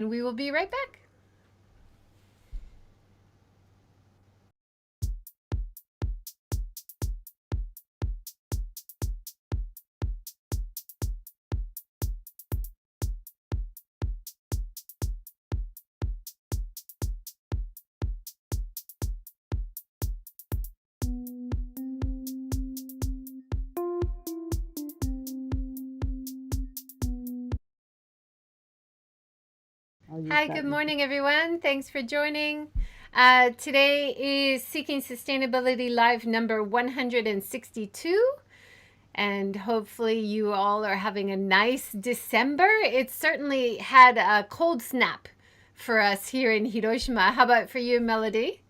We will be right back. Hi, good morning, everyone. Thanks for joining. Today is Seeking Sustainability Live number 162. And hopefully, you all are having a nice December. It certainly had a cold snap for us here in Hiroshima. How about for you, Melody?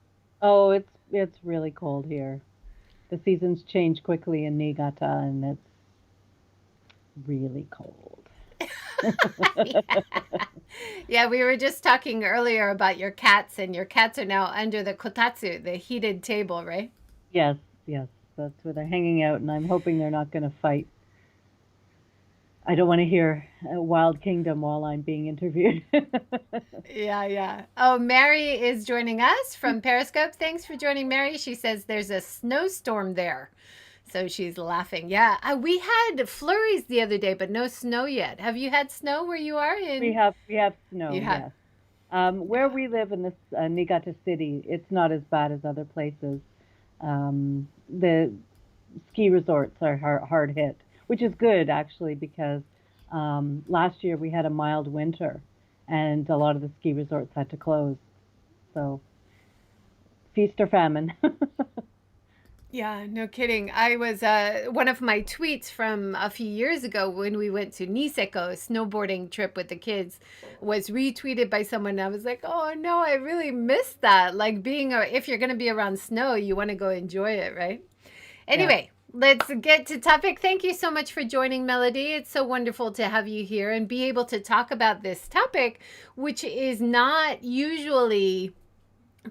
Oh, it's really cold here. The seasons change quickly in Niigata, and it's really cold. Yeah. Yeah, we were just talking earlier about your cats, and your cats are now under the kotatsu, the heated table, right? Yes, yes, that's where they're hanging out, and I'm hoping they're not going to fight. I don't want to hear Wild Kingdom while I'm being interviewed. Yeah, yeah. Oh, Mary is joining us from Periscope. Thanks for joining, Mary. She says there's a snowstorm there. So she's laughing. Yeah, we had flurries the other day, but no snow yet. Have you had snow where you are We in? have we have You snow, have. yes. Yeah. Where we live in this Niigata city, it's not as bad as other places. The ski resorts are hard hit, which is good actually because last year we had a mild winter and a lot of the ski resorts had to close. So feast or famine. Yeah, no kidding. I was one of my tweets from a few years ago when we went to Niseko, a snowboarding trip with the kids, was retweeted by someone. I was like, "Oh no, I really missed that. Like if you're going to be around snow, you want to go enjoy it, right?" Yeah. Anyway, let's get to topic. Thank you so much for joining, Melody. It's so wonderful to have you here and be able to talk about this topic, which is not usually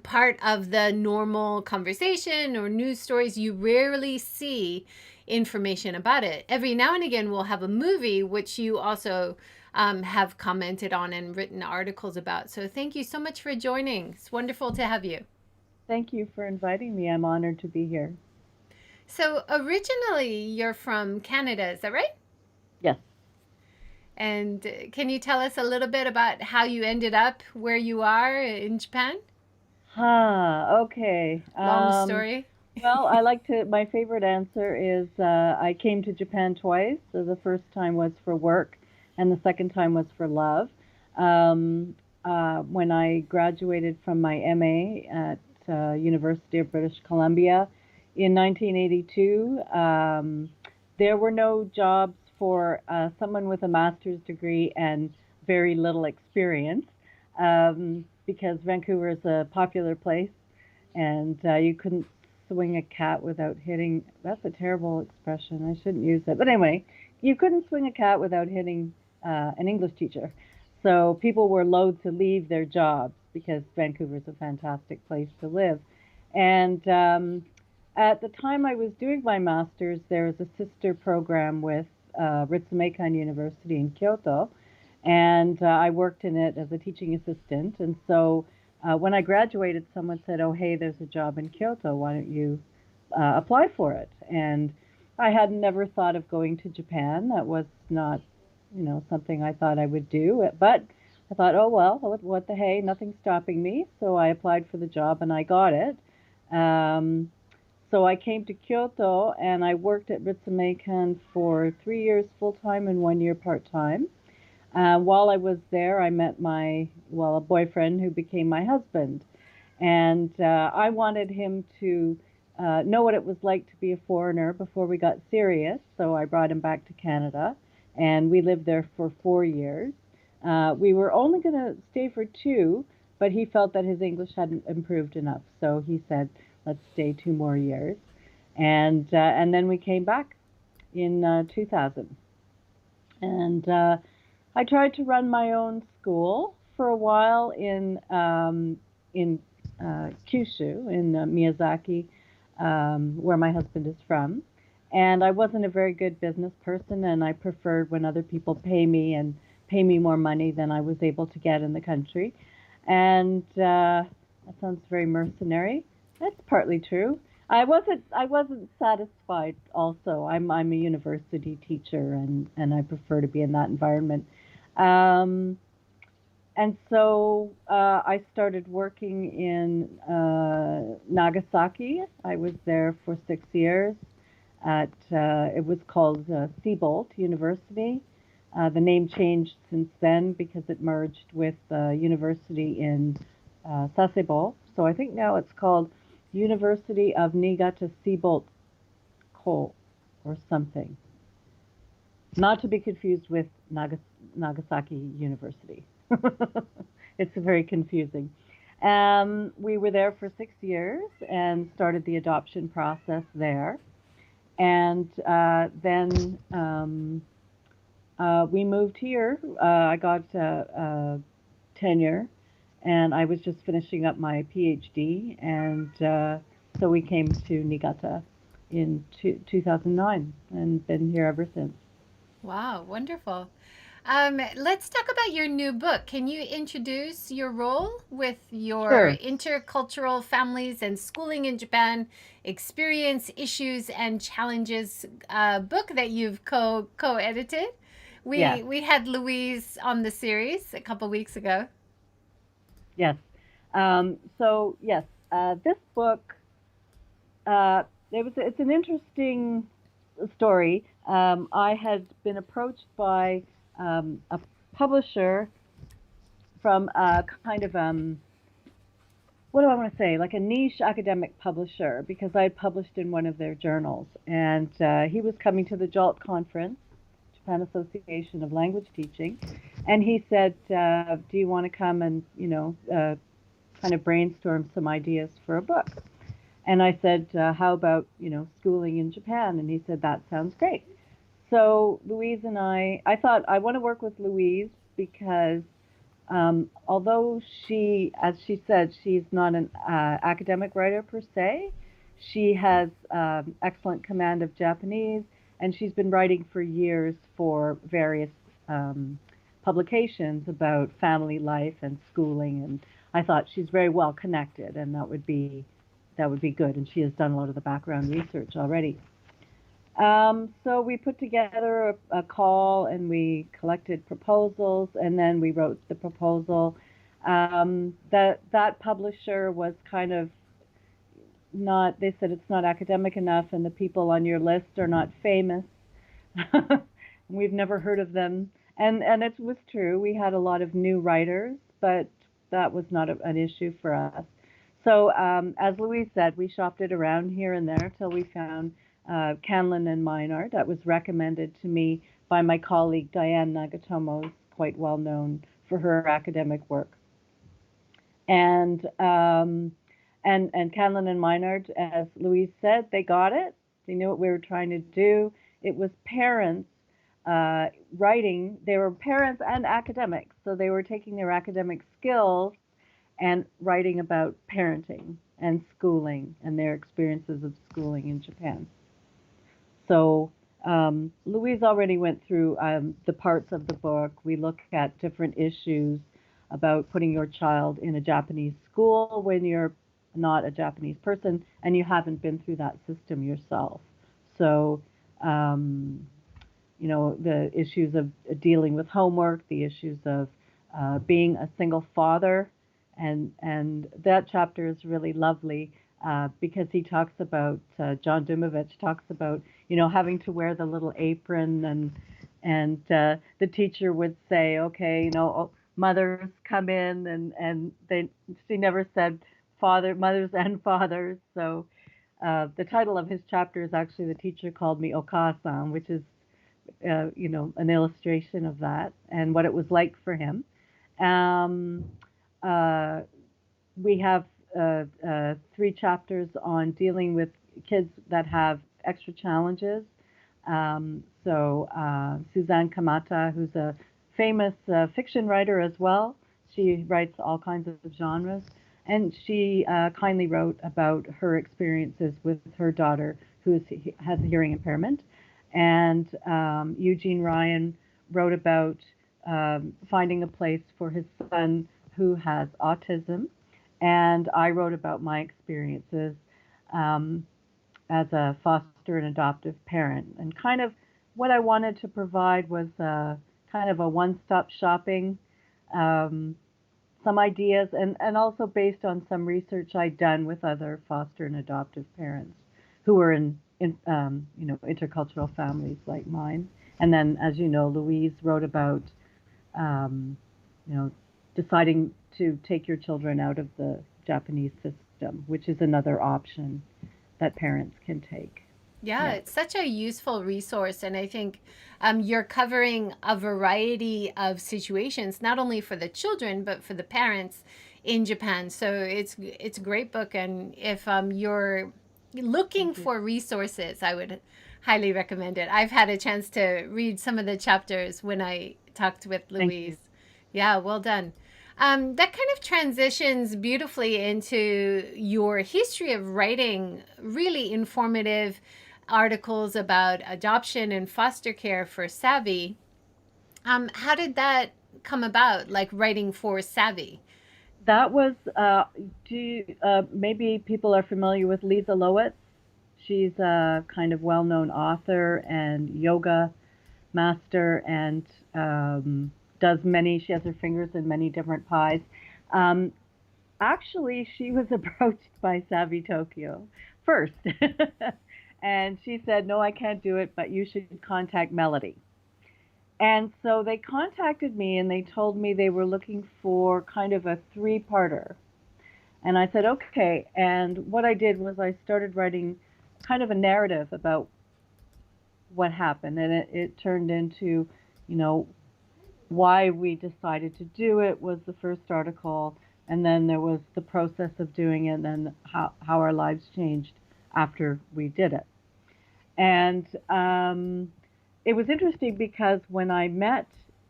part of the normal conversation or news stories. You rarely see information about it. Every now and again, we'll have a movie, which you also have commented on and written articles about. So thank you so much for joining. It's wonderful to have you. Thank you for inviting me. I'm honored to be here. So originally, you're from Canada, is that right? Yes. And can you tell us a little bit about how you ended up where you are in Japan? Okay. Long story. Well, my favorite answer is I came to Japan twice. So the first time was for work, and the second time was for love. When I graduated from my MA at University of British Columbia in 1982, there were no jobs for someone with a master's degree and very little experience because Vancouver is a popular place and you couldn't swing a cat without hitting. That's a terrible expression. I shouldn't use it. But anyway, you couldn't swing a cat without hitting an English teacher. So people were loath to leave their jobs because Vancouver is a fantastic place to live. And at the time I was doing my master's, there was a sister program with Ritsumeikan University in Kyoto, and I worked in it as a teaching assistant. And so when I graduated, someone said, "Oh, hey, there's a job in Kyoto. Why don't you apply for it?" And I had never thought of going to Japan. That was not, something I thought I would do. But I thought, oh well, what the hey, nothing's stopping me. So I applied for the job and I got it. Um, so I came to Kyoto and I worked at Ritsumeikan for 3 years full time and 1 year part time. While I was there, I met a boyfriend who became my husband. And I wanted him to know what it was like to be a foreigner before we got serious. So I brought him back to Canada, and we lived there for 4 years. We were only going to stay for two, but he felt that his English hadn't improved enough. So he said, let's stay 2 more years. And then we came back in 2000. And I tried to run my own school for a while in Kyushu in Miyazaki, where my husband is from. And I wasn't a very good business person, and I preferred when other people pay me and pay me more money than I was able to get in the country. And that sounds very mercenary. That's partly true. I wasn't satisfied also. I'm a university teacher, and I prefer to be in that environment. Um, and so I started working in Nagasaki. I was there for 6 years at it was called Siebold University. The name changed since then because it merged with university in Sasebo. So I think now it's called University of Niigata Siebold Ko or something. Not to be confused with Nagasaki University. It's very confusing. We were there for 6 years and started the adoption process there. And then we moved here. I got tenure, and I was just finishing up my PhD, and so we came to Niigata in 2009 and been here ever since. Wow, wonderful. Let's talk about your new book. Can you introduce your role with your Sure. intercultural families and schooling in Japan experience, issues, and challenges book that you've co-edited? Yes. We had Louise on the series a couple weeks ago. Yes. So yes, this book it's an interesting story. I had been approached by a publisher from a kind of what do I want to say, like a niche academic publisher, because I had published in one of their journals, and he was coming to the JALT conference, Japan Association of Language Teaching, and he said, "Do you want to come and kind of brainstorm some ideas for a book?" And I said, "How about schooling in Japan?" And he said, "That sounds great." So Louise and I thought I want to work with Louise because although she, as she said, she's not an academic writer per se, she has excellent command of Japanese, and she's been writing for years for various publications about family life and schooling. And I thought she's very well connected, and that would be good. And she has done a lot of the background research already. So we put together a call and we collected proposals, and then we wrote the proposal. That publisher was kind of not. They said it's not academic enough, and the people on your list are not famous. We've never heard of them, and it was true. We had a lot of new writers, but that was not an issue for us. So as Louise said, we shopped it around here and there till we found Canlin and Minard. That was recommended to me by my colleague Diane Nagatomo, who's quite well known for her academic work. And Canlin and Minard, as Louise said, they got it. They knew what we were trying to do. It was parents writing. They were parents and academics, so they were taking their academic skills and writing about parenting and schooling and their experiences of schooling in Japan. So Louise already went through the parts of the book. We look at different issues about putting your child in a Japanese school when you're not a Japanese person and you haven't been through that system yourself. So, the issues of dealing with homework, the issues of being a single father, and that chapter is really lovely because he talks about John Dumovich talks about having to wear the little apron, and the teacher would say, okay, mothers come in, and she never said mothers and fathers. So the title of his chapter is actually "The Teacher Called Me Okasan," which is an illustration of that and what it was like for him. Um, uh, we have 3 chapters on dealing with kids that have extra challenges. Suzanne Kamata, who's a famous fiction writer as well, she writes all kinds of genres, and she kindly wrote about her experiences with her daughter who has a hearing impairment. And Eugene Ryan wrote about finding a place for his son who has autism. And I wrote about my experiences um, as a foster and adoptive parent. And kind of what I wanted to provide was kind of a one stop shopping, um, some ideas, and also based on some research I'd done with other foster and adoptive parents who were in intercultural families like mine. And then, as you know, Louise wrote about um, you know, deciding to take your children out of the Japanese system, which is another option that parents can take. Yeah, Yes. it's such a useful resource, and I think you're covering a variety of situations, not only for the children but for the parents in Japan. So it's a great book, and if you're looking Thank you. for resources, I would highly recommend it. I've had a chance to read some of the chapters when I talked with Thank you. Louise. Yeah, well done. That kind of transitions beautifully into your history of writing really informative articles about adoption and foster care for Savvy. How did that come about, like writing for Savvy? That was, maybe people are familiar with Lisa Lowitz. She's a kind of well known author and yoga master and does many, she has her fingers in many different pies. Um, Actually, she was approached by Savvy Tokyo first. And she said, "No, I can't do it, but you should contact Melody." And so they contacted me and they told me they were looking for kind of a three-parter. And I said, "Okay." And what I did was I started writing kind of a narrative about what happened. And it turned into, you know, why we decided to do it was the first article, and then there was the process of doing it, and then how our lives changed after we did it. And it was interesting because when I met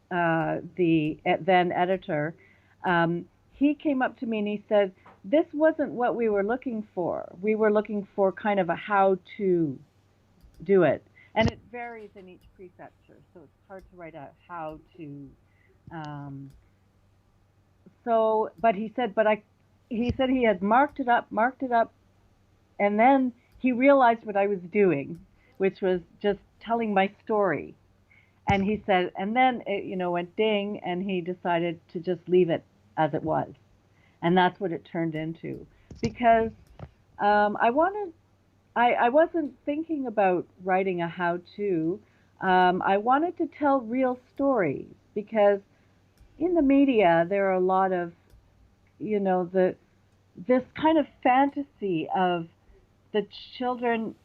the then editor, he came up to me and he said, "This wasn't what we were looking for. We were looking for kind of a how to do it." And it varies in each prefecture, so it's hard to write out how to. Um, but he said, he said he had marked it up, and then he realized what I was doing, which was just telling my story. And he said, and then it, went ding, and he decided to just leave it as it was, and that's what it turned into. Because I wanted I wasn't thinking about writing a how-to. I wanted to tell real stories because in the media there are a lot of, the this kind of fantasy of the children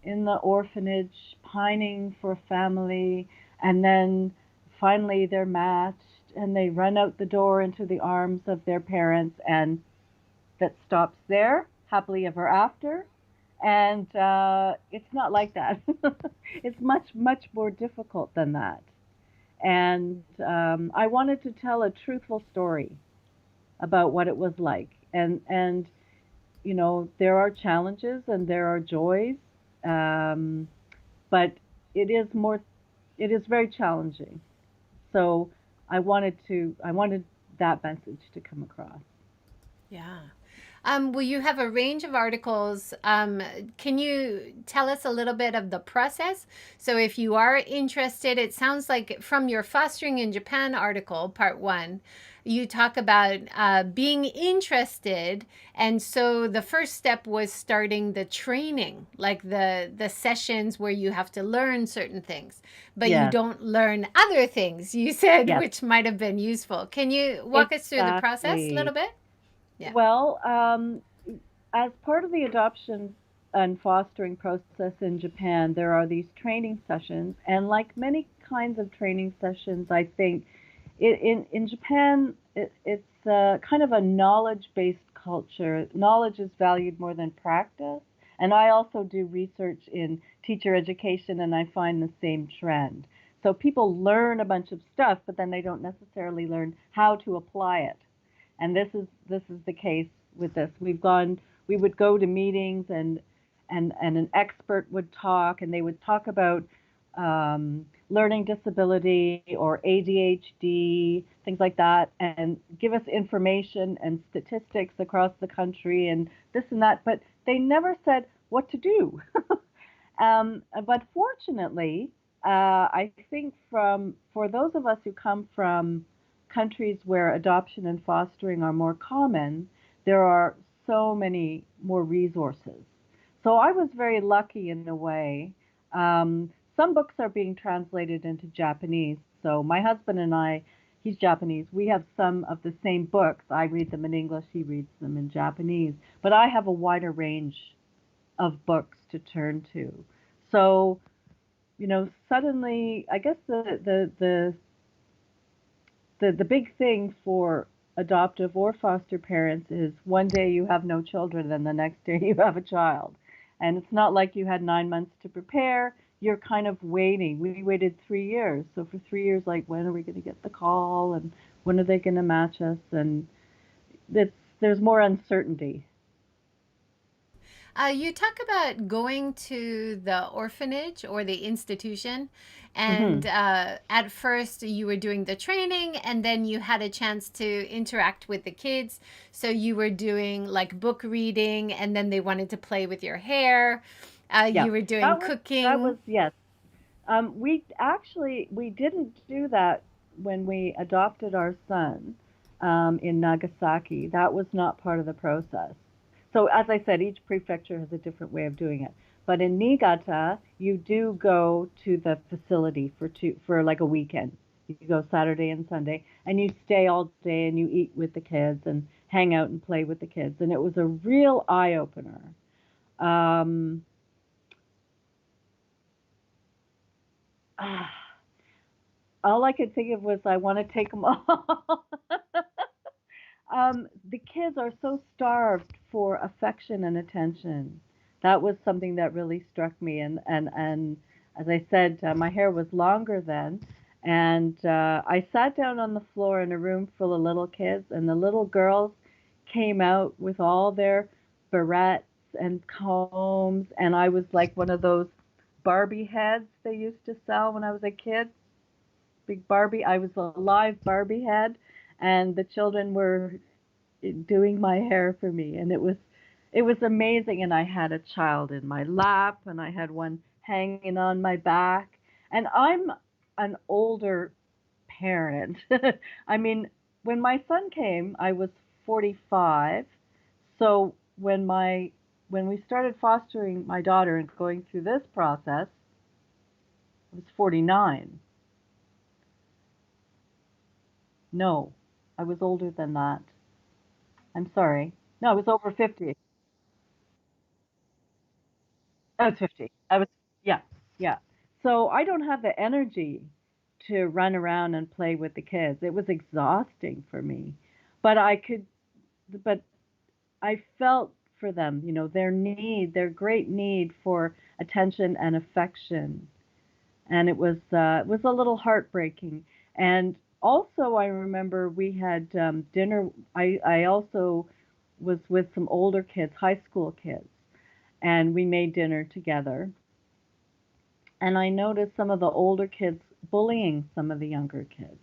in the orphanage pining for a family, and then finally they're matched and they run out the door into the arms of their parents, and that stops there, happily ever after. And it's not like that. It's much, much more difficult than that. And I wanted to tell a truthful story about what it was like. And there are challenges and there are joys, um, but it is more, it is very challenging. So I wanted that message to come across. Yeah. Well, you have a range of articles. Can you tell us a little bit of the process? So, if you are interested, it sounds like from your Fostering in Japan article, part one, you talk about being interested. And so, the first step was starting the training, like the sessions where you have to learn certain things, but you Yes, don't learn other things, you said, yes, which might have been useful. Can you walk us through the process a little exactly. bit? Yeah. Well, as part of the adoption and fostering process in Japan, there are these training sessions, and like many kinds of training sessions, I think in Japan it's kind of a knowledge-based culture. Knowledge is valued more than practice, and I also do research in teacher education, and I find the same trend. So people learn a bunch of stuff, but then they don't necessarily learn how to apply it. And this is the case with this. We would go to meetings, and an expert would talk, and they would talk about learning disability or ADHD, things like that, and give us information and statistics across the country and this and that, but they never said what to do. But fortunately, I think for those of us who come from countries where adoption and fostering are more common, there are so many more resources. So I was very lucky in a way. Some books are being translated into Japanese. So my husband and I, he's Japanese, we have some of the same books. I read them in English, he reads them in Japanese. But I have a wider range of books to turn to. So, suddenly, I guess the big thing for adoptive or foster parents is one day you have no children and the next day you have a child. And it's not like you had 9 months to prepare. You're kind of waiting. We waited 3 years. So for 3 years, like, when are we going to get the call and when are they going to match us? And there's more uncertainty. You talk about going to the orphanage or the institution, and Hmm. at first you were doing the training, and then you had a chance to interact with the kids. So you were doing like book reading, and then they wanted to play with your hair. Yeah, You were doing that was cooking. yes. We didn't do that when we adopted our son in Nagasaki. That was not part of the process. So as I said, each prefecture has a different way of doing it. But in Niigata, you do go to the facility for like a weekend. You go Saturday and Sunday, and you stay all day and you eat with the kids and hang out and play with the kids. And it was a real eye opener. Um, all I could think of was I want to take them all. The kids are so starved for affection and attention. That was something that really struck me. And as I said, my hair was longer then. And I sat down on the floor in a room full of little kids, and the little girls came out with all their barrettes and combs. And I was like one of those Barbie heads they used to sell when I was a kid. Big Barbie. I was a live Barbie head, and the children were doing my hair for me, and it was amazing. And I had a child in my lap, and I had one hanging on my back, and I'm an older parent. I mean, when my son came, I was 45. So when we started fostering my daughter and going through this process, I was 49. No, I was older than that. I'm sorry. No, I was over 50. I was 50. Yeah, yeah. So I don't have the energy to run around and play with the kids. It was exhausting for me. But but I felt for them, their great need for attention and affection. And it was a little heartbreaking. And also, I remember we had dinner. I also was with some older kids, high school kids, and we made dinner together. And I noticed some of the older kids bullying some of the younger kids.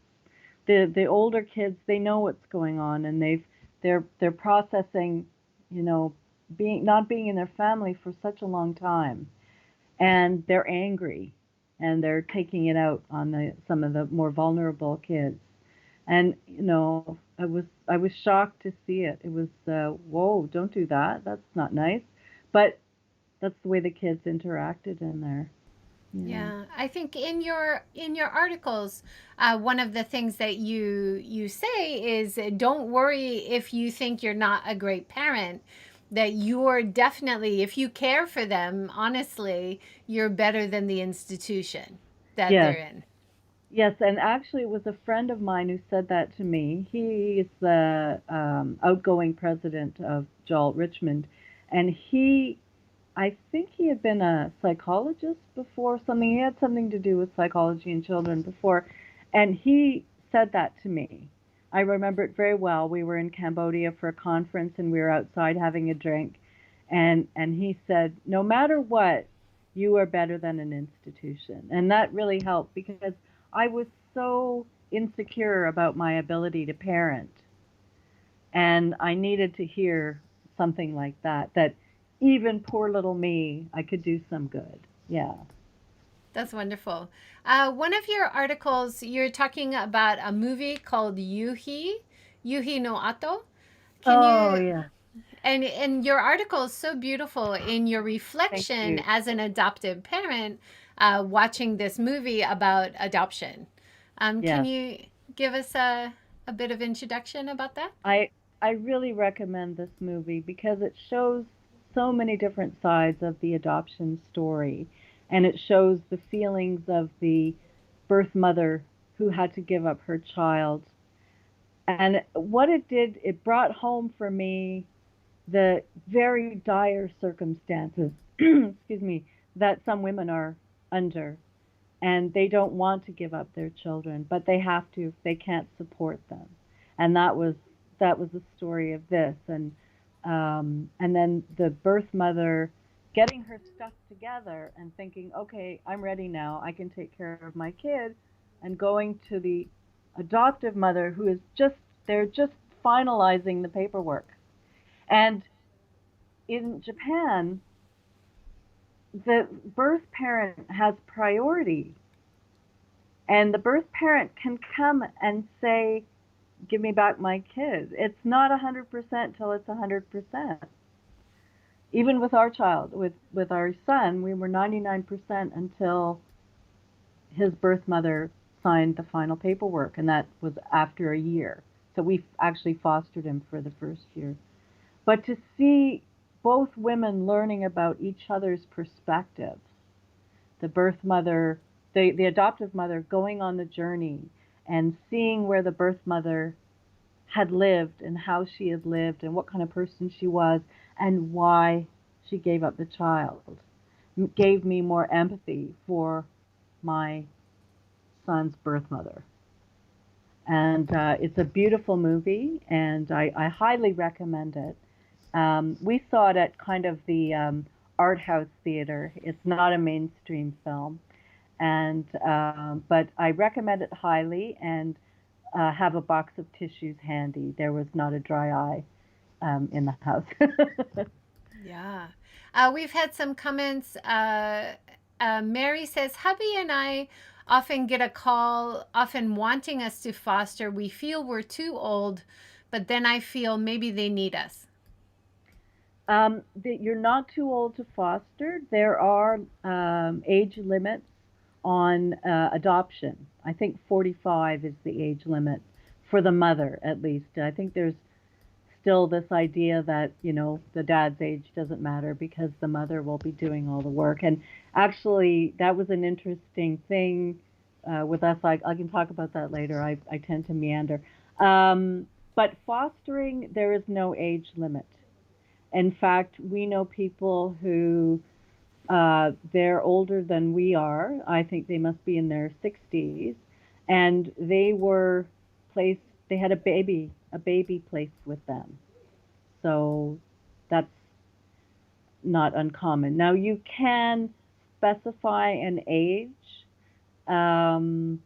The older kids, they know what's going on, and they're processing, you know, being not being in their family for such a long time, and they're angry, and they're taking it out on some of the more vulnerable kids. And I was shocked to see it. It was whoa, don't do that. That's not nice. But that's the way the kids interacted in there. Yeah. Yeah, I think in your articles, one of the things that you say is don't worry if you think you're not a great parent. That you're definitely, if you care for them, honestly, you're better than the institution that they're Yes. in. Yes, and actually, it was a friend of mine who said that to me. He is the outgoing president of JALT Richmond, and I think he had been a psychologist before something. He had something to do with psychology in children before, and he said that to me. I remember it very well. We were in Cambodia for a conference, and we were outside having a drink, and he said, "No matter what, You are better than an institution. And that really helped because I was so insecure about my ability to parent. And I needed to hear something like that, that even poor little me, I could do some good. Yeah. That's wonderful. One of your articles, you're talking about a movie called Yuhi no Ato. Can Oh, you, yeah. and your article is so beautiful in your Thank reflection you. as an adoptive parent, watching this movie about adoption. Can Yeah. you give us a bit of introduction about that? I I really recommend this movie because it shows so many different sides of the adoption story, and it shows the feelings of the birth mother who had to give up her child. And what it did, it brought home for me the very dire circumstances, excuse me, that some women are under, and they don't want to give up their children, but they have to if they can't support them. And that was the story of this. And then the birth mother getting her stuff together and thinking, okay, I'm ready now. I can take care of my kid, and going to the adoptive mother who is just they're just finalizing the paperwork. And in Japan, the birth parent has priority, and the birth parent can come and say, give me back my kid. It's not 100% till it's 100%. Even with our child, with our son, we were 99% until his birth mother signed the final paperwork, and that was after a year. So we actually fostered him for the first year. But to see both women learning about each other's perspectives, the birth mother, the adoptive mother going on the journey and seeing where the birth mother had lived and how she had lived and what kind of person she was and why she gave up the child gave me more empathy for my son's birth mother. And it's a beautiful movie, and I highly recommend it. We saw it at kind of the art house theater. It's not a mainstream film, and but I recommend it highly. And have a box of tissues handy. There was not a dry eye in the house. Yeah. We've had some comments. Mary says, hubby and I often get a call, often wanting us to foster. We feel we're too old, but then I feel maybe they need us. That you're not too old to foster. There are age limits on adoption. I think 45 is the age limit for the mother, at least. I think there's still this idea that, the dad's age doesn't matter because the mother will be doing all the work. And actually, that was an interesting thing with us. I can talk about that later. I tend to meander. But fostering, there is no age limit. In fact, we know people who they're older than we are. I think they must be in their 60s, and they were placed. They had a baby placed with them. So that's not uncommon. Now you can specify an age, um,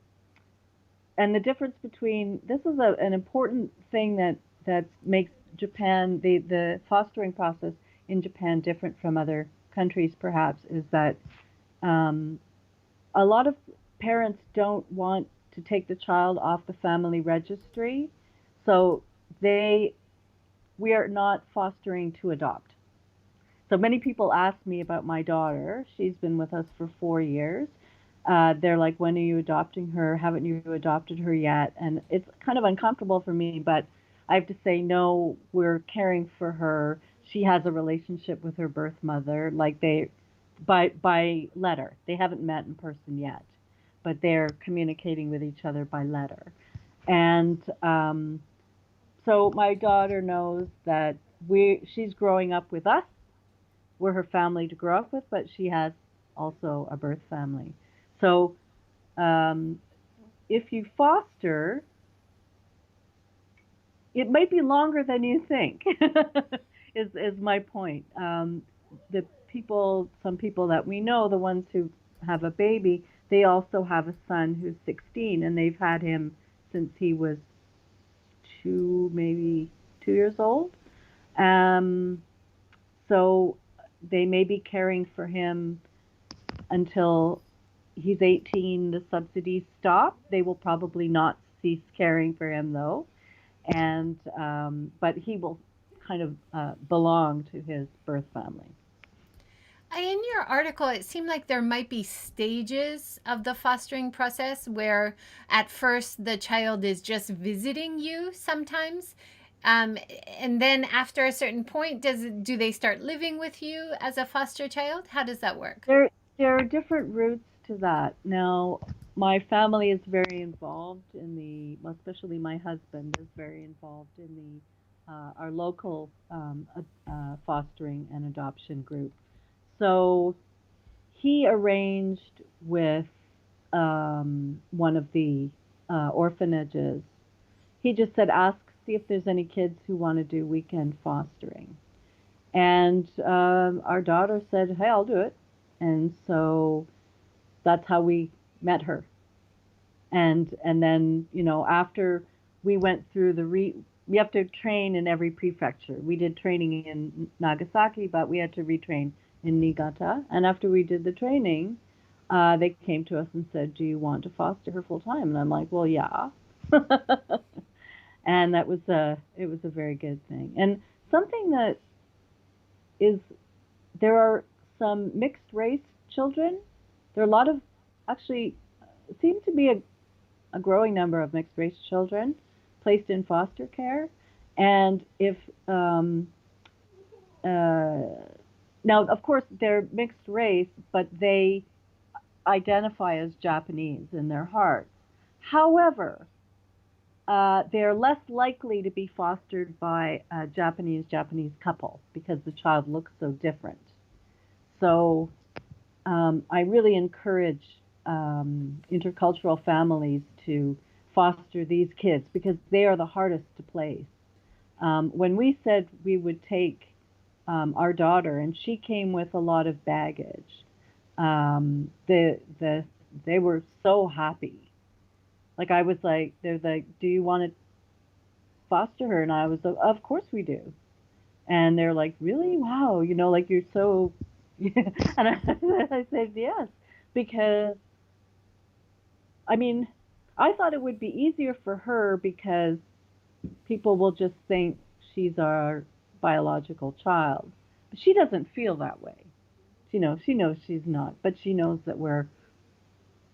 and the difference between this is an important thing that makes Japan the fostering process in Japan different from other countries perhaps is that um, a lot of parents don't want to take the child off the family registry, so they we are not fostering to adopt. So many people ask me about my daughter. She's been with us for 4 years. They're like, when are you adopting her? Haven't you adopted her yet? And it's kind of uncomfortable for me, but I have to say, no, we're caring for her. She has a relationship with her birth mother, like by letter. They haven't met in person yet, but they're communicating with each other by letter. And so my daughter knows that she's growing up with us. We're her family to grow up with, but she has also a birth family. So um, if you foster, it might be longer than you think. is my point. the people, some people that we know, the ones who have a baby, they also have a son who's 16, and they've had him since he was maybe 2 years old. Um, so they may be caring for him until he's 18. The subsidies stop. They will probably not cease caring for him though, and but he will kind of belong to his birth family. In your article, it seemed like there might be stages of the fostering process where at first the child is just visiting you sometimes. Um, and then after a certain point, do they start living with you as a foster child? How does that work? There are different routes to that. Now, my family is very involved in well, especially my husband is very involved in our local fostering and adoption group. So he arranged with one of the orphanages. He just said, see if there's any kids who want to do weekend fostering. And our daughter said, hey, I'll do it. And so that's how we met her. And then, after we went through we have to train in every prefecture. We did training in Nagasaki, but we had to retrain in Niigata. And after we did the training, they came to us and said, do you want to foster her full time? And I'm like, well, yeah. And it was a very good thing. And something that is, there are some mixed race children. There are a lot of, actually, seem to be a growing number of mixed race children placed in foster care. And if, now, of course, they're mixed race, but they identify as Japanese in their hearts. However, they're less likely to be fostered by a Japanese couple because the child looks so different. So I really encourage intercultural families to foster these kids because they are the hardest to place. When we said we would take our daughter, and she came with a lot of baggage, they were so happy. Like I was like, they're like, do you want to foster her? And I was like, of course we do. And they're like, really? Wow, like you're so. And I said yes, because I mean, I thought it would be easier for her because people will just think she's our biological child. But she doesn't feel that way. She knows she's not, but she knows that we're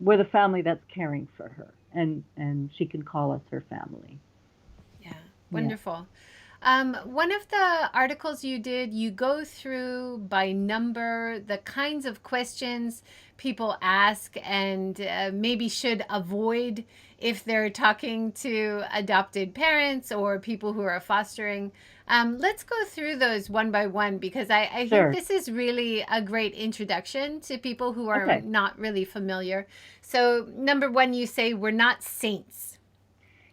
the family that's caring for her, and she can call us her family. Yeah, Yeah. wonderful. One of the articles you did, you go through by number the kinds of questions people ask and maybe should avoid if they're talking to adopted parents or people who are fostering. Let's go through those one by one because I think Sure. this is really a great introduction to people who are Okay. not really familiar. So, number one, you say we're not saints.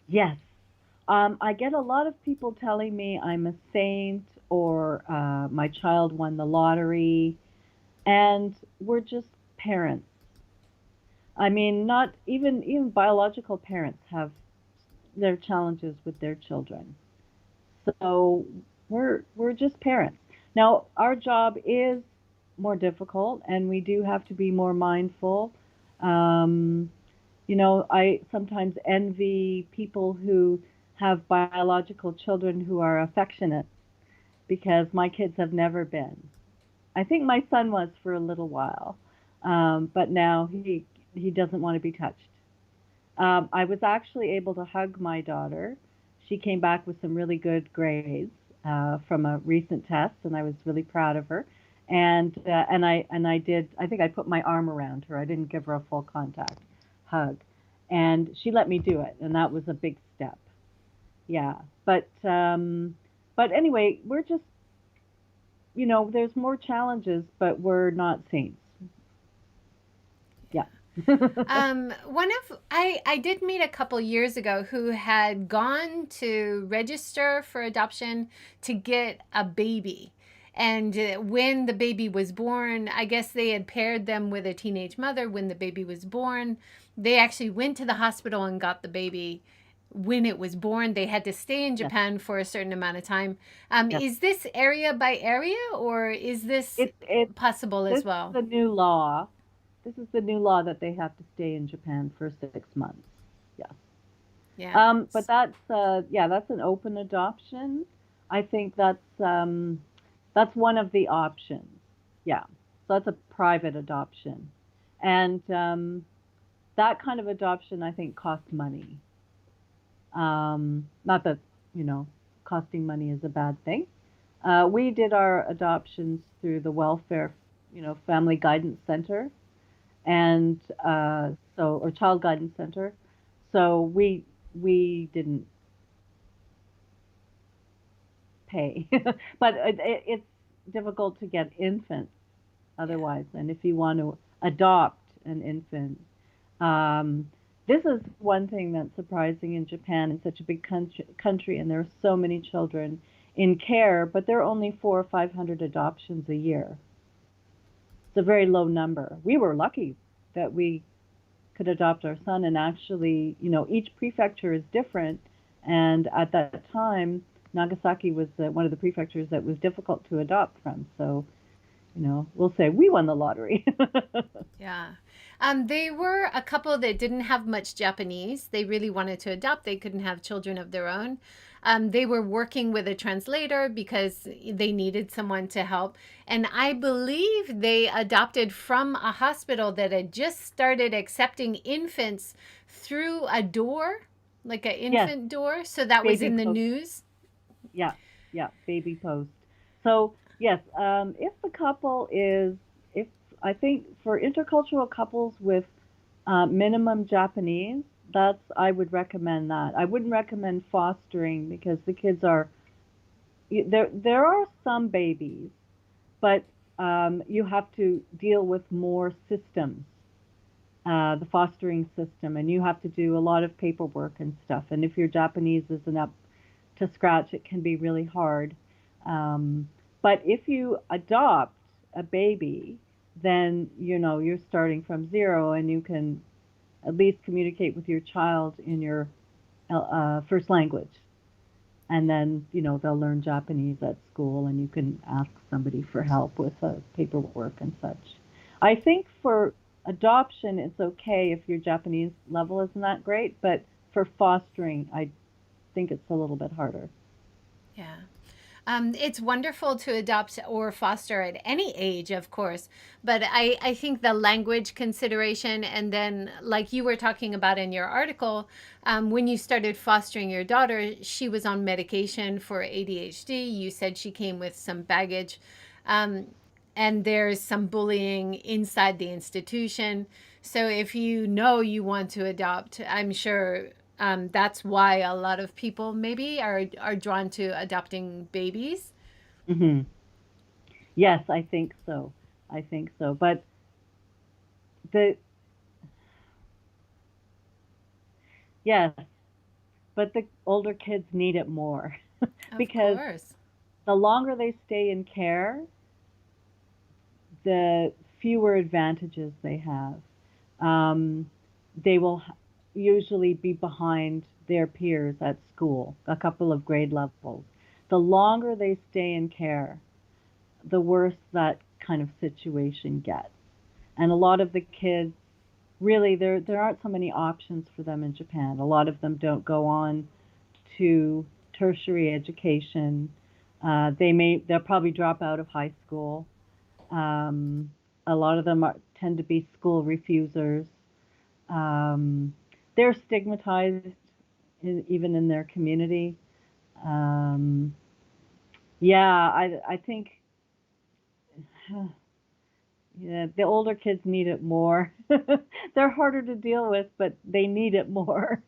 Yes. I get a lot of people telling me I'm a saint or my child won the lottery, and we're just parents. I mean, not even biological parents have their challenges with their children. So we're just parents. Now, our job is more difficult, and we do have to be more mindful. Um, I sometimes envy people who have biological children who are affectionate because my kids have never been. I think my son was for a little while, but now he doesn't want to be touched. I was actually able to hug my daughter. She came back with some really good grades from a recent test, and I was really proud of her. And I did. I think I put my arm around her. I didn't give her a full contact hug, and she let me do it, and that was a big step. Yeah, but anyway, we're just there's more challenges, but we're not saints. Yeah. One of I did meet a couple years ago who had gone to register for adoption to get a baby. And when the baby was born, I guess they had paired them with a teenage mother when the baby was born. They actually went to the hospital and got the baby when it was born. They had to stay in Yes, Japan for a certain amount of time. yes. Is this area by area, or is this It possible This as is well? the new law. This is the new law that they have to stay in Japan for 6 months. Yes. Yeah. But yeah, that's an open adoption. I think that's one of the options. Yeah. So that's a private adoption. And that kind of adoption, I think, costs money. Not that, you know, costing money is a bad thing. We did our adoptions through the welfare, family guidance center, and or child guidance center. So we didn't pay, but it's difficult to get infants Yeah. otherwise. And if you want to adopt an infant, um, this is one thing that's surprising in Japan. It's such a big country, and there are so many children in care, but there are only 400 or 500 adoptions a year. It's a very low number. We were lucky that we could adopt our son, and actually, each prefecture is different. And at that time, Nagasaki was one of the prefectures that was difficult to adopt from. So, we'll say we won the lottery. Yeah. They were a couple that didn't have much Japanese. They really wanted to adopt. They couldn't have children of their own. They were working with a translator because they needed someone to help. And I believe they adopted from a hospital that had just started accepting infants through a door, like an Yes, infant door. So that was baby in the post. news. Yeah, yeah, baby post. So yes, if the couple is, if I think for intercultural couples with minimum Japanese, I would recommend that. I wouldn't recommend fostering because the kids are there. There are some babies, but you have to deal with more systems, the fostering system, and you have to do a lot of paperwork and stuff. And if your Japanese isn't up to scratch, it can be really hard. But if you adopt a baby, then you're starting from zero, and you can at least communicate with your child in your first language, and then they'll learn Japanese at school, and you can ask somebody for help with paperwork and such. I think for adoption, it's okay if your Japanese level isn't that great, but for fostering, I think it's a little bit harder. Yeah. It's wonderful to adopt or foster at any age, of course, but I think the language consideration, and then, like you were talking about in your article, when you started fostering your daughter, she was on medication for ADHD. You said she came with some baggage, um, and there's some bullying inside the institution. So if you know you want to adopt, I'm sure that's why a lot of people maybe are drawn to adopting babies. Hmm. Yes, I think so. I think so. But the yes, but the older kids need it more Of because course. the longer they stay in care, the fewer advantages they have. They will usually be behind their peers at school, a couple of grade levels. The longer they stay in care, the worse that kind of situation gets. And a lot of the kids, really, there aren't so many options for them in Japan. A lot of them don't go on to tertiary education. They'll probably drop out of high school. Um, a lot of them tend to be school refusers. Um, they're stigmatized even in their community. Um, yeah, I think yeah, the older kids need it more. They're harder to deal with, but they need it more.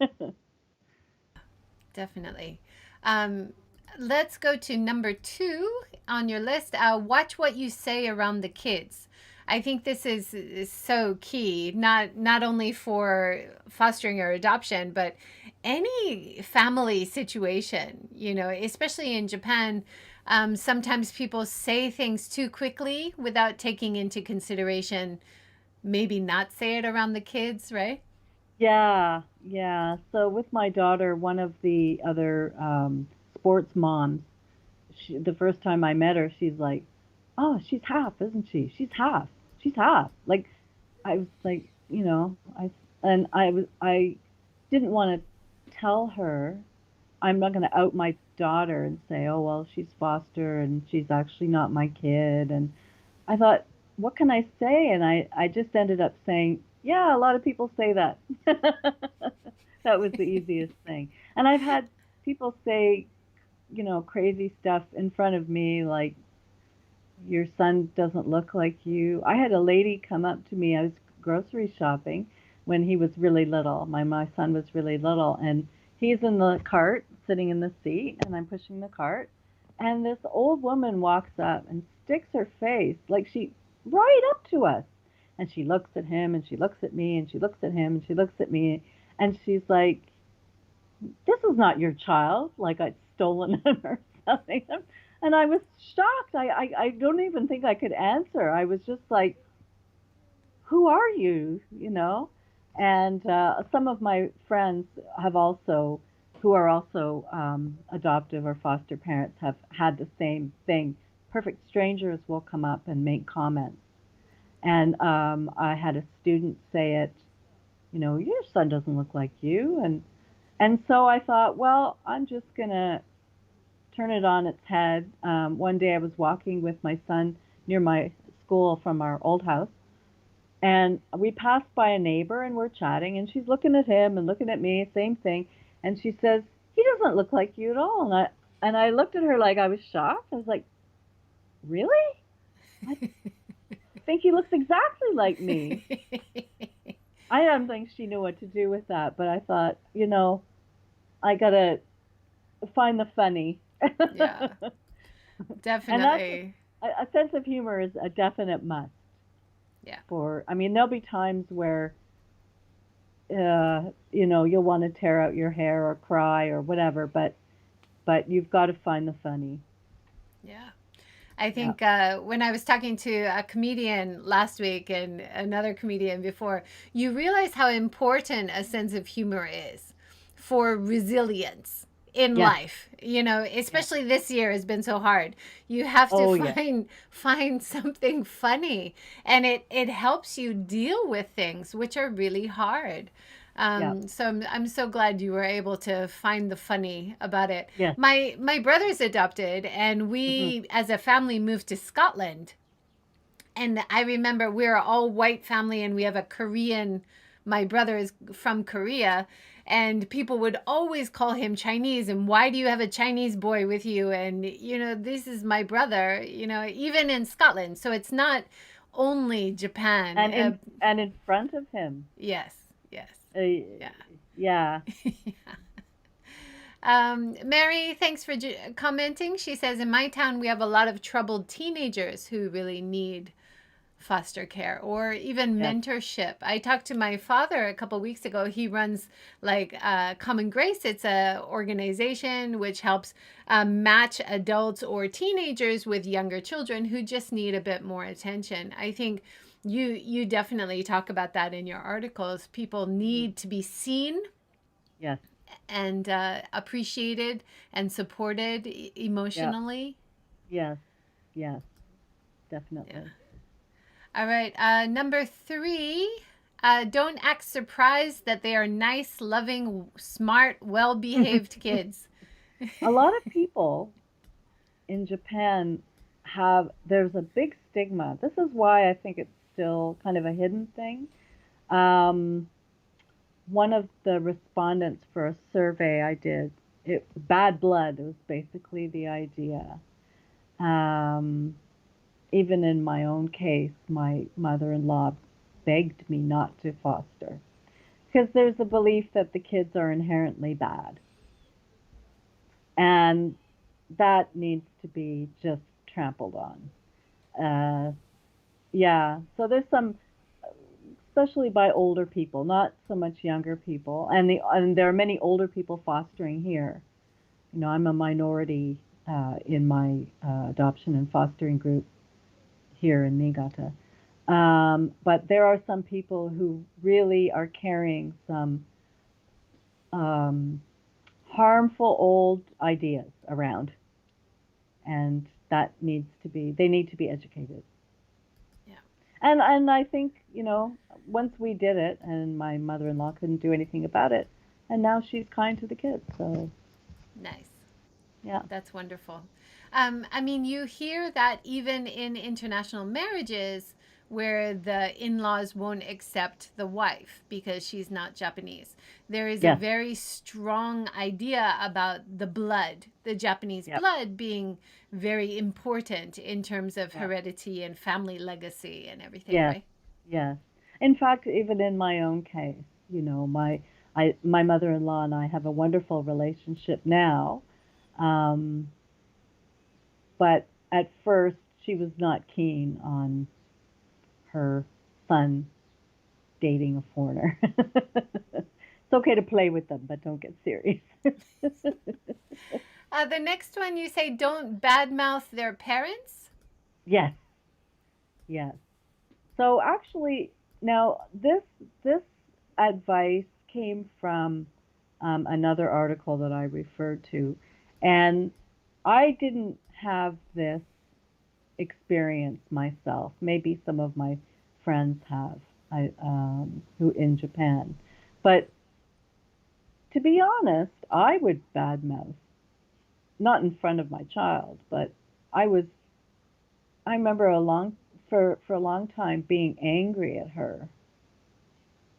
Definitely. Um, let's go to number two on your list. Watch what you say around the kids. I think this is so key, not only for fostering or adoption, but any family situation, especially in Japan. Sometimes people say things too quickly without taking into consideration, maybe not say it around the kids, right? Yeah, yeah. So with my daughter, one of the other sports moms, the first time I met her, she's like, "Oh, she's half, isn't she? She's half. She's half." Like I was like, I didn't want to tell her. I'm not going to out my daughter and say, "Oh, well, she's foster and she's actually not my kid." And I thought, what can I say? And I just ended up saying, yeah, a lot of people say that. That was the easiest thing. And I've had people say, crazy stuff in front of me, like, your son doesn't look like you. I had a lady come up to me. I was grocery shopping when he was really little. My son was really little, and he's in the cart, sitting in the seat, and I'm pushing the cart. And this old woman walks up and sticks her face, like she right up to us. And she looks at him, and she looks at me, and she looks at him, and she looks at me, and she's like, "This is not your child," like I'd stolen him or something. And I was shocked. I don't even think I could answer. I was just like, who are you? And some of my friends have also, who are also adoptive or foster parents, have had the same thing. Perfect strangers will come up and make comments. And I had a student say it, your son doesn't look like you. And so I thought, well, I'm just going to turn it on its head. One day I was walking with my son near my school from our old house, and we passed by a neighbor and we're chatting, and she's looking at him and looking at me, same thing. And she says, he doesn't look like you at all. And I looked at her like I was shocked. I was like, really? I think he looks exactly like me. I don't think she knew what to do with that, but I thought, I gotta find the funny. Yeah, And that's definitely. a sense of humor is a definite must. Yeah. I mean, there'll be times where, you'll want to tear out your hair or cry or whatever, but you've got to find the funny. Yeah. I Yeah. think when I was talking to a comedian last week and another comedian before, you realize how important a sense of humor is for resilience in Yes. life. Yeah. Especially this year has been so hard. You have to Oh, yes. find something funny, and it helps you deal with things which are really hard. Yeah. So I'm so glad you were able to find the funny about it. Yes. My brother's adopted, and Hmm. we, as a family, moved to Scotland. And I remember we're all white family, and we have a Korean. My brother is from Korea, and people would always call him Chinese. And why do you have a Chinese boy with you? And this is my brother. Even in Scotland, so it's not only Japan. And in front of him. Yes, yes, Uh, yeah. yeah. Mary, thanks for commenting. She says, in my town, we have a lot of troubled teenagers who really need foster care or even Yes. mentorship. I talked to my father a couple weeks ago. He runs like Common Grace. It's a organization which helps match adults or teenagers with younger children who just need a bit more attention. I think you definitely talk about that in your articles. People Hmm. need to be seen Yes. and appreciated and supported Yeah. emotionally. Yes. Yes. Yeah. Definitely. All right. Number three, don't act surprised that they are nice, loving, smart, well behaved kids. A lot of people in Japan there's a big stigma. This is why I think it's still kind of a hidden thing. Um, One of the respondents for a survey I did, bad blood was basically the idea. Um, Even in my own case, my mother-in-law begged me not to foster because there's a belief that the kids are inherently bad, and that needs to be just trampled on. Uh, yeah, so there's some especially by older people, not so much younger people. And there are many older people fostering here. You know, I'm a minority in my adoption and fostering group here in Niigata. But there are some people who really are carrying some um, harmful old ideas around, and they need to be educated. Yeah. And I think, you know, once we did it, and my mother-in-law couldn't do anything about it, and now she's kind to the kids. So Nice. yeah, That's wonderful. I mean, you hear that even in international marriages where the in laws won't accept the wife because she's not Japanese. There is a yes, very strong idea about the blood, the Japanese yep, blood being very important in terms of yeah, heredity and family legacy and everything, yes, right? yes. In fact, even in my own case, you know, my mother-in-law and I have a wonderful relationship now. Um, but at first, she was not keen on her son dating a foreigner. It's okay to play with them, but don't get serious. The next one you say don't badmouth their parents. Yes, yes. So actually, now this advice came from another article that I referred to, and I didn't have this experience myself. Maybe some of my friends have, who in Japan, but to be honest, I would badmouth, not in front of my child, but I was I remember for a long time being angry at her,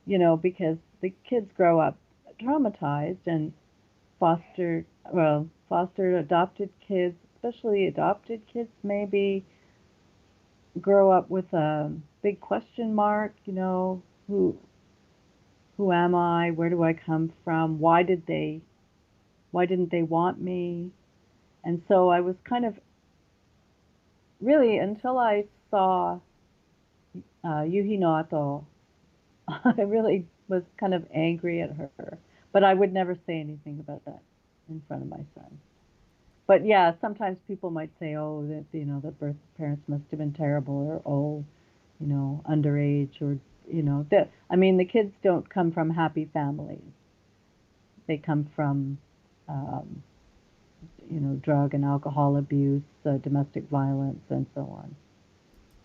you know, because the kids grow up traumatized, and foster adopted kids, especially adopted kids, maybe grow up with a big question mark, you know, who am I? Where do I come from? Why didn't they want me? And so I was kind of really, until I saw Yuhi no Ato, I really was kind of angry at her. But I would never say anything about that in front of my son. But yeah, sometimes people might say, "Oh, that you know, the birth parents must have been terrible," or "Oh, you know, underage," or you know, I mean, the kids don't come from happy families. They come from, um, you know, drug and alcohol abuse, domestic violence, and so on.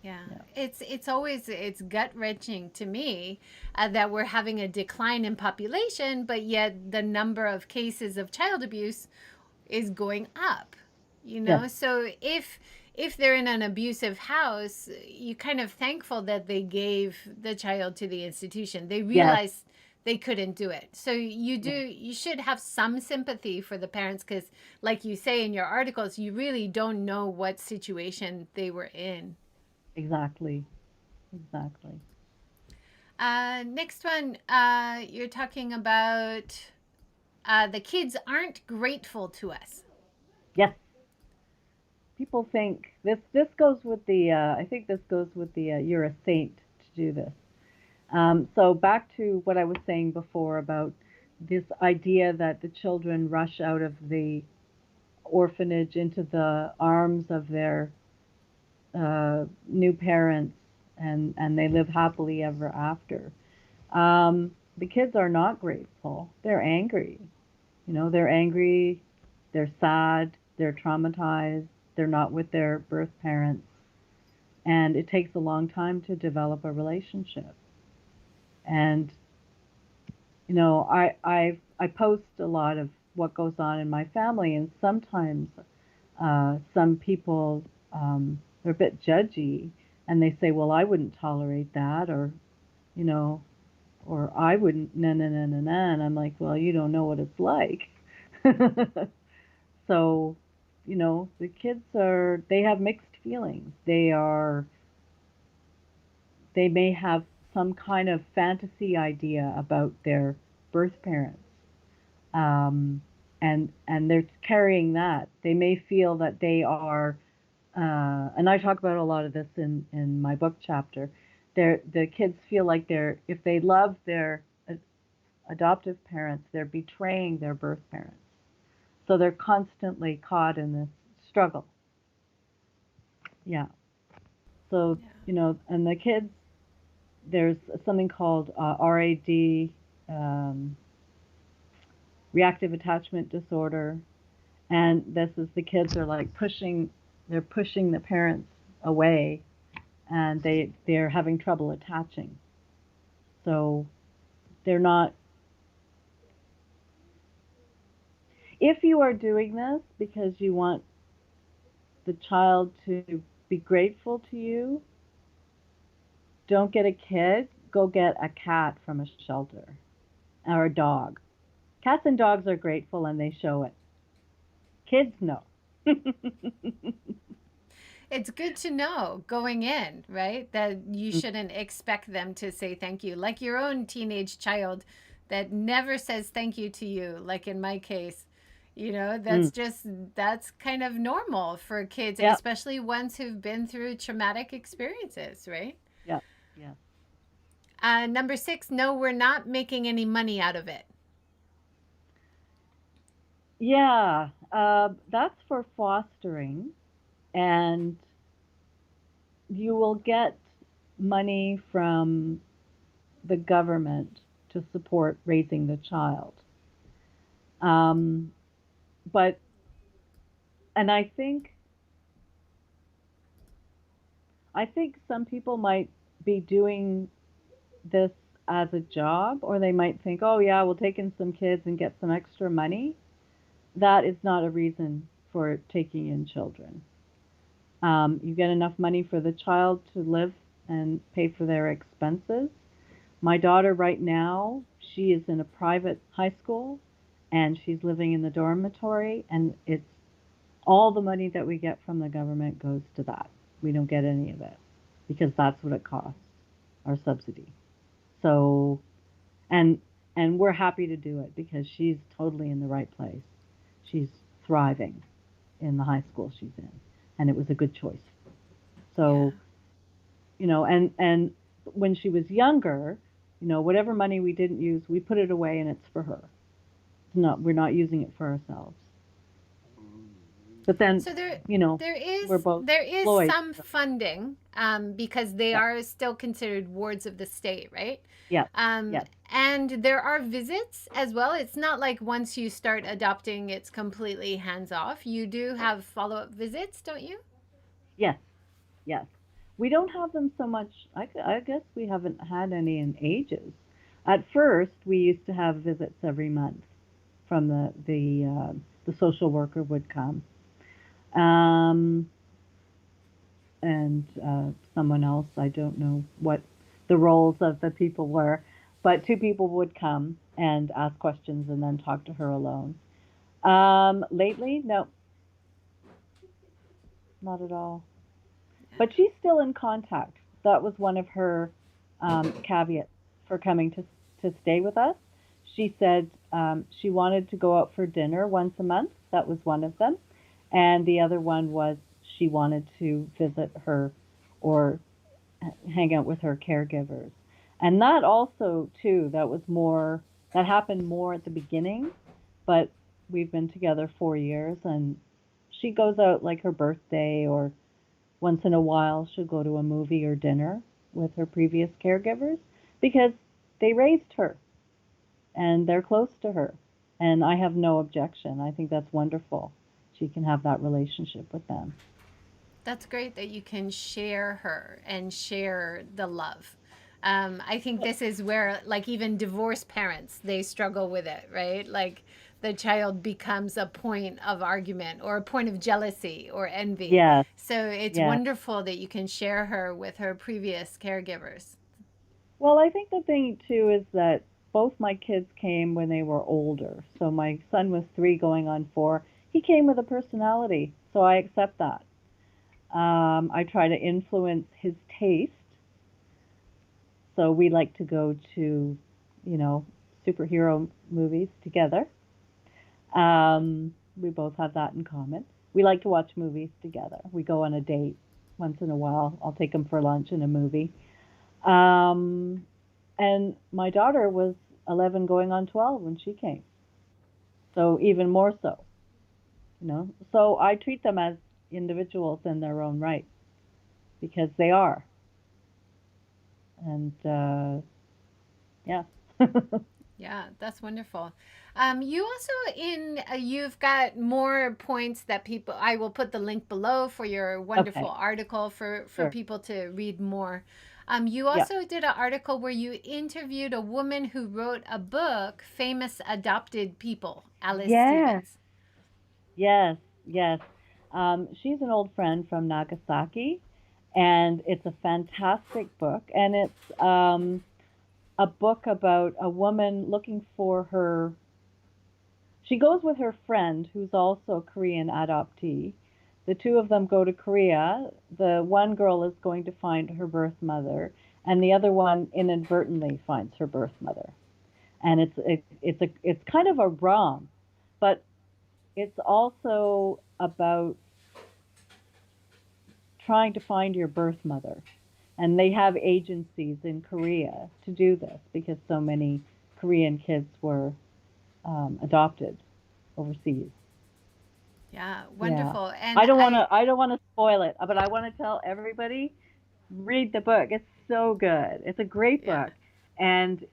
Yeah, Yeah. it's always it's gut wrenching to me that we're having a decline in population, but yet the number of cases of child abuse is going up. You Yes. know, so if they're in an abusive house, you're kind of thankful that they gave the child to the institution. They Yes. realized they couldn't do it. So Yes. you should have some sympathy for the parents because, like you say in your articles, you really don't know what situation they were in. Exactly. Exactly. Next one, you're talking about the kids aren't grateful to us. Yes. People think this goes with the I think this goes with the you're a saint to do this. So back to what I was saying before about this idea that the children rush out of the orphanage into the arms of their new parents, and they live happily ever after. The kids are not grateful. They're angry. You know, they're angry, they're sad, they're traumatized, they're not with their birth parents, and it takes a long time to develop a relationship. And you know, I post a lot of what goes on in my family, and sometimes some people are a bit judgy, and they say, "Well, I wouldn't tolerate that," or you know, or "I wouldn't," na na na na na, and I'm like, "Well, you don't know what it's like." So, you know, the kids they have mixed feelings. They may have some kind of fantasy idea about their birth parents. And they're carrying that. They may feel that they are, and I talk about a lot of this in my book chapter. the kids feel like if they love their adoptive parents, they're betraying their birth parents. So they're constantly caught in this struggle. Yeah. So, Yeah. and the kids, there's something called RAD, um, reactive attachment disorder. And this is the kids are like they're pushing the parents away, and they're having trouble attaching. So they're not, if you are doing this because you want the child to be grateful to you, don't get a kid, go get a cat from a shelter or a dog. Cats and dogs are grateful and they show it. Kids, no. It's good to know going in, right? That you Mm, shouldn't expect them to say thank you. Like your own teenage child that never says thank you to you, like in my case. mm. That's kind of normal for kids, Yeah, especially ones who've been through traumatic experiences, right? yeah, yeah. Number 6, no, we're not making any money out of it. Yeah, that's for fostering, and you will get money from the government to support raising the child. Um, but, and I think some people might be doing this as a job, or they might think, oh yeah, we'll take in some kids and get some extra money. That is not a reason for taking in children. You get enough money for the child to live and pay for their expenses. My daughter right now, she is in a private high school and she's living in the dormitory, and it's all the money that we get from the government goes to that. We don't get any of it because that's what it costs, our subsidy. So, and and we're happy to do it because she's totally in the right place. She's thriving in the high school she's in, and it was a good choice. Yeah. So, and when she was younger, whatever money we didn't use, we put it away and it's for her. We're not using it for ourselves. But then, So there you know, there we're is both there is employed. some funding, because they Yeah, are still considered wards of the state, right? yeah, Um, yes, and there are visits as well. It's not like once you start adopting, it's completely hands off. You do have follow up visits, don't you? yes, yes. We don't have them so much. I guess we haven't had any in ages. At first, we used to have visits every month from the social worker would come, um, and someone else. I don't know what the roles of the people were, but two people would come and ask questions and then talk to her alone. Lately, no, not at all. But she's still in contact. That was one of her caveats for coming to stay with us. She said she wanted to go out for dinner once a month. That was one of them. And the other one was she wanted to visit her or hang out with her caregivers. And that also, too, that happened more at the beginning, but we've been together 4 years, and she goes out like her birthday, or once in a while she'll go to a movie or dinner with her previous caregivers because they raised her and they're close to her. And I have no objection. I think that's wonderful. She can have that relationship with them. That's great that you can share her and share the love. I think this is where, like, even divorced parents, they struggle with it, right? Like, the child becomes a point of argument or a point of jealousy or envy. Yes, So it's yes. wonderful that you can share her with her previous caregivers. Well, I think the thing too is that both my kids came when they were older. So my son was 3 going on 4. He came with a personality, so I accept that. I try to influence his taste. So we like to go to, you know, superhero movies together. We both have that in common. We like to watch movies together. We go on a date once in a while. I'll take him for lunch and a movie. Um, and my daughter was 11 going on 12 when she came. So even more so, you know. So I treat them as individuals in their own right because they are. And yeah. Yeah, that's wonderful. You also you've got more points that people. I will put the link below for your wonderful Okay, article for sure. people to read more. You Yeah. also did an article where you interviewed a woman who wrote a book, Famous Adopted People, Alice Yeah. Stevens. Yes, yes. She's an old friend from Nagasaki, and it's a fantastic book. And it's a book about a woman looking for her. She goes with her friend, who's also a Korean adoptee. The two of them go to Korea. The one girl is going to find her birth mother, and the other one inadvertently finds her birth mother. And it's kind of a rom, but it's also about trying to find your birth mother. And they have agencies in Korea to do this because so many Korean kids were adopted overseas. Yeah, Yeah. wonderful. And I I don't want to spoil it, but I want to tell everybody read the book. It's so good. It's a great yeah. book. And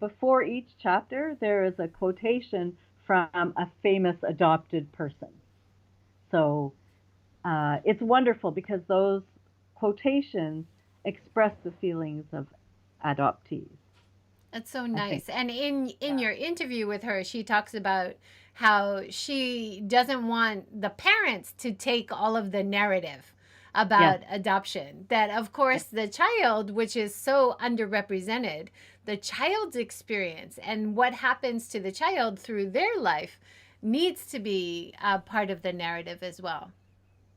before each chapter there is a quotation from a famous adopted person. So it's wonderful because those quotations express the feelings of adoptees, That's so I think. nice. And in Yeah. your interview with her, she talks about how she doesn't want the parents to take all of the narrative Yes. about adoption. That of Yes. course the child, which is so underrepresented, the child's experience and what happens to the child through their life needs to be a part of the narrative as well.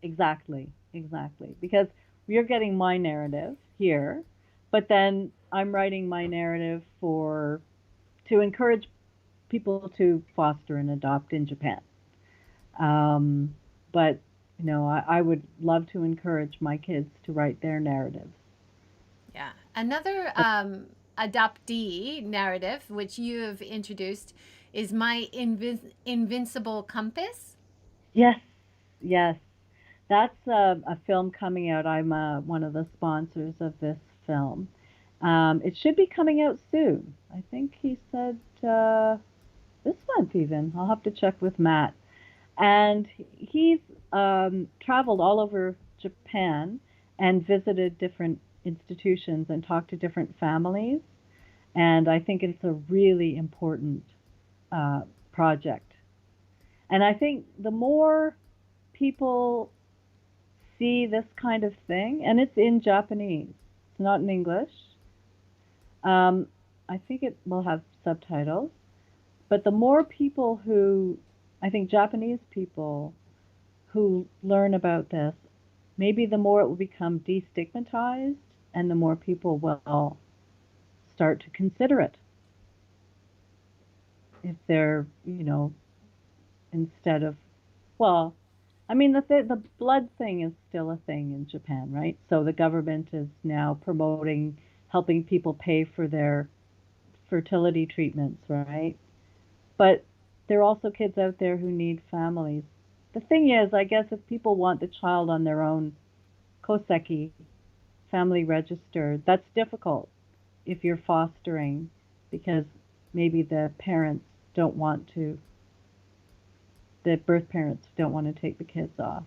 Exactly. Exactly. Because you're getting my narrative here, but then I'm writing my narrative for to encourage people to foster and adopt in Japan. Um, but I would love to encourage my kids to write their narratives. Yeah. Another adoptee narrative, which you have introduced, is My Invincible Compass. Yes, yes. That's a film coming out. I'm one of the sponsors of this film. It should be coming out soon. I think he said this month even. I'll have to check with Matt. And he's traveled all over Japan and visited different institutions and talked to different families. And I think it's a really important uh, project. And I think the more people see this kind of thing, and it's in Japanese. It's not in English. Um, I think it will have subtitles. But the more people who, I think Japanese people who learn about this, maybe the more it will become destigmatized and the more people will start to consider it if they're, instead of, well, I mean, the blood thing is still a thing in Japan, right? So the government is now promoting helping people pay for their fertility treatments, right? But there are also kids out there who need families. The thing is, I guess if people want the child on their own koseki, family registered, that's difficult if you're fostering because maybe don't want to, the birth parents don't want to take the kids off.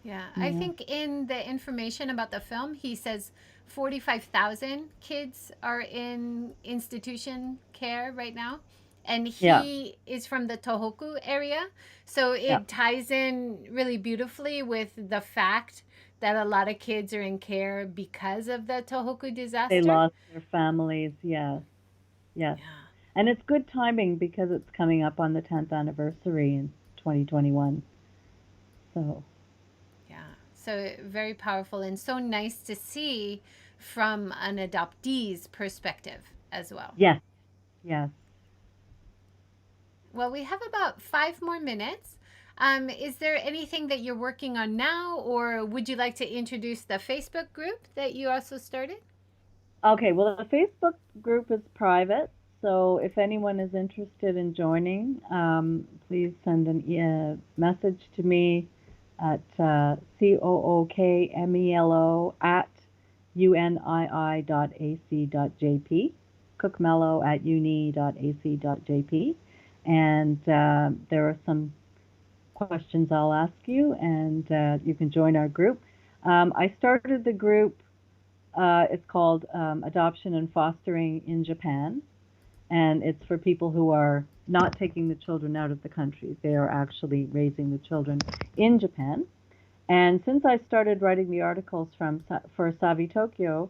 Yeah, I Yeah. think in the information about the film, he says 45,000 kids are in institution care right now. And Yeah. he is from the Tohoku area. So Yeah. it ties in really beautifully with the fact that a lot of kids are in care because of the Tohoku They disaster. lost their families. Yes. Yes. Yeah. And it's good timing because it's coming up on the 10th anniversary in 2021. So, Yeah. So very powerful and so nice to see from an adoptee's perspective as well. yes. Yes. Well, we have about 5 more minutes. Is there anything that you're working on now, or would you like to introduce the Facebook group that you also started? Okay, well, the Facebook group is private, so if anyone is interested in joining, please send a message to me at cookmelo at unii.ac.jp, cookmello at uni.ac.jp, and there are some questions I'll ask you, and you can join our group. I started the group. It's called Adoption and Fostering in Japan, and it's for people who are not taking the children out of the country. They are actually raising the children in Japan. And since I started writing the articles for Savvy Tokyo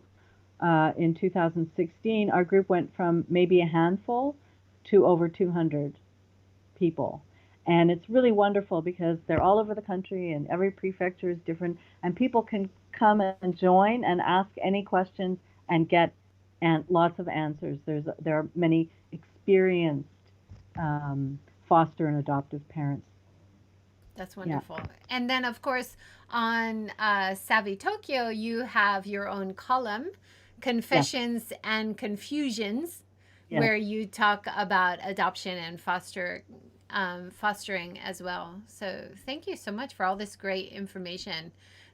in 2016, our group went from maybe a handful to over 200 people. And it's really wonderful because they're all over the country and every prefecture is different, and people can come and join and ask any questions and get lots of answers. There are many experienced foster and adoptive parents. That's Yeah. wonderful. And then, of course, on Savvy Tokyo, you have your own column, Yes. Confessions and Confusions, Yes. where you talk about adoption and fostering as well. So thank you so much for all this great information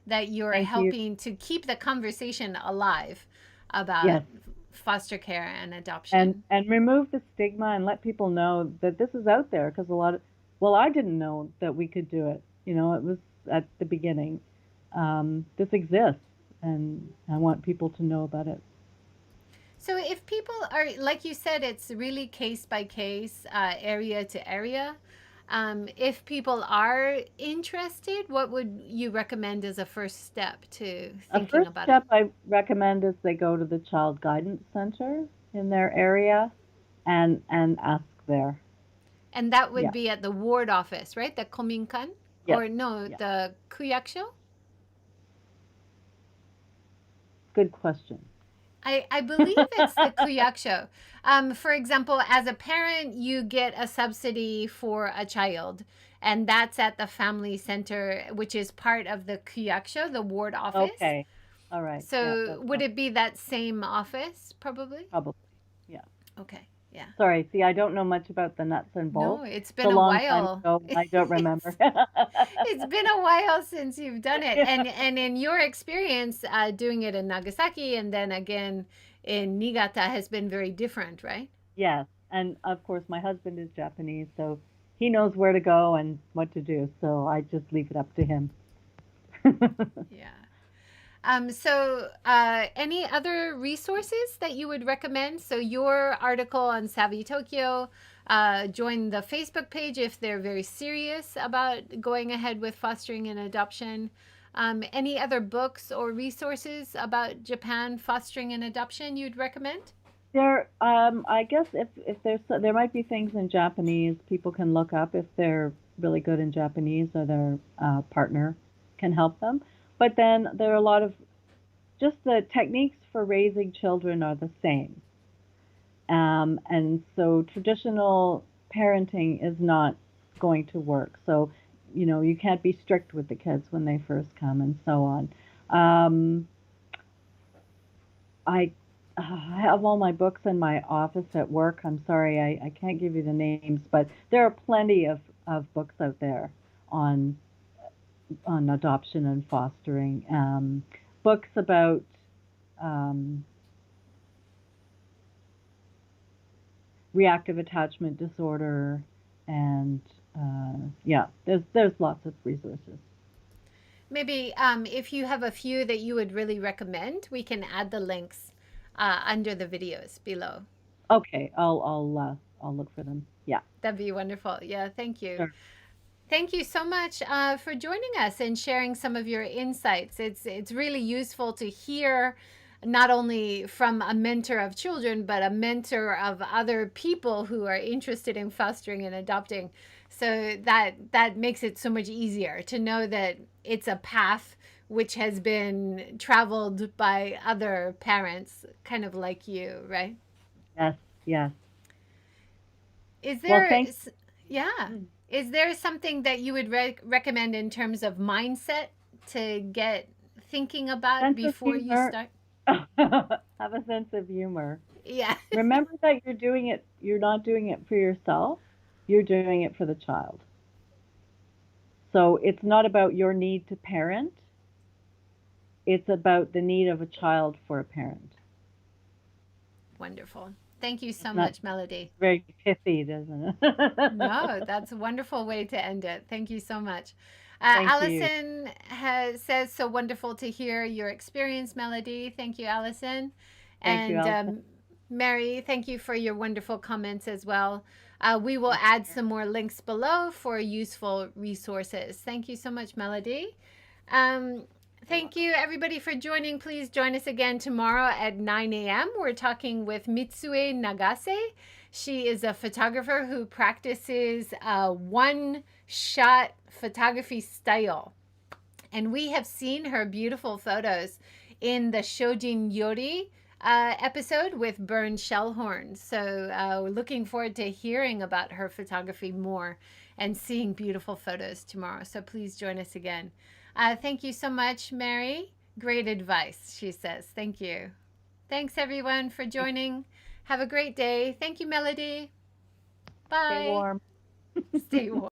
that you're Thank you. helping to keep the conversation alive about Yes. foster care and adoption. And remove the stigma and let people know that this is out there, because well, I didn't know that we could do it. You know, it was at the beginning. This exists, and I want people to know about it. So if people are, like you said, it's really case by case, area to area. If people are interested, what would you recommend as a first step to A thinking first about it? step I recommend is they go to the Child Guidance Center in their area and ask there. And that would Yeah. be at the ward office, right? The kominkan? Yes. Or no, Yeah. the kuyakusho? Good question. I believe it's the kuyakusho. For example, as a parent, you get a subsidy for a child, and that's at the family center, which is part of the kuyakusho, the ward office. Okay. All right. Yeah, So that's would it be that same office, probably? probably. Yeah. Okay, yeah. Sorry. See, I don't know much about the nuts and No, bolts. it's It's a been a long time while. ago. I don't remember. It's it's been a while since you've done it, and in your experience, doing it in Nagasaki and then again in Niigata has been very different, right? Yes. And of course, my husband is Japanese, so he knows where to go and what to do. So I just leave it up to him. Yeah. Any other resources that you would recommend? So, your article on Savvy Tokyo, join the Facebook page if they're very serious about going ahead with fostering and adoption. Any other books or resources about Japan fostering and adoption you'd recommend? I guess if there might be things in Japanese people can look up if they're really good in Japanese or their partner can help them. But then there are a lot of just the techniques for raising children are the same. And so traditional parenting is not going to work. So, you know, you can't be strict with the kids when they first come and so on. Um, I have all my books in my office at work. I'm sorry, I can't give you the names, but there are plenty of books out there on adoption and fostering. Books about um, reactive attachment disorder, and yeah, there's lots of resources. Maybe if you have a few that you would really recommend, we can add the links under the videos below. Okay, I'll look for them. Yeah, That'd be wonderful. Yeah, thank you. sure. Thank you so much for joining us and sharing some of your insights. It's really useful to hear not only from a mentor of children, but a mentor of other people who are interested in fostering and adopting. So that makes it so much easier to know that it's a path which has been traveled by other parents, kind of like you, right? Yes, yes. Is Well, there, thank. yeah, is there something that you would recommend in terms of mindset to get thinking about Sense of before you humor. start? Have a sense of humor. Yeah. Remember that you're not doing it for yourself, you're doing it for the child. So it's not about your need to parent, it's about the need of a child for a parent. Wonderful. Thank you so That much, Melody. very pithy, doesn't it? No, that's a wonderful way to end it. Thank you so much. Thank you. Allison says, so wonderful to hear your experience, Melody. Thank you, Allison. Thank you, And Alison. Mary, thank you for your wonderful comments as well. We will add some more links below for useful resources. Thank you so much, Melody. Um, Thank you, everybody, for joining. Please join us again tomorrow at 9 a.m. We're talking with Mitsue Nagase. She is a photographer who practices a one-shot photography style. And we have seen her beautiful photos in the Shojin Yori episode with Bern Shellhorn. So we're looking forward to hearing about her photography more and seeing beautiful photos tomorrow. So please join us again. Thank you so much, Mary. Great advice, she says. Thank you. Thanks, everyone, for joining. Have a great day. Thank you, Melody. Stay Bye. warm. Stay warm.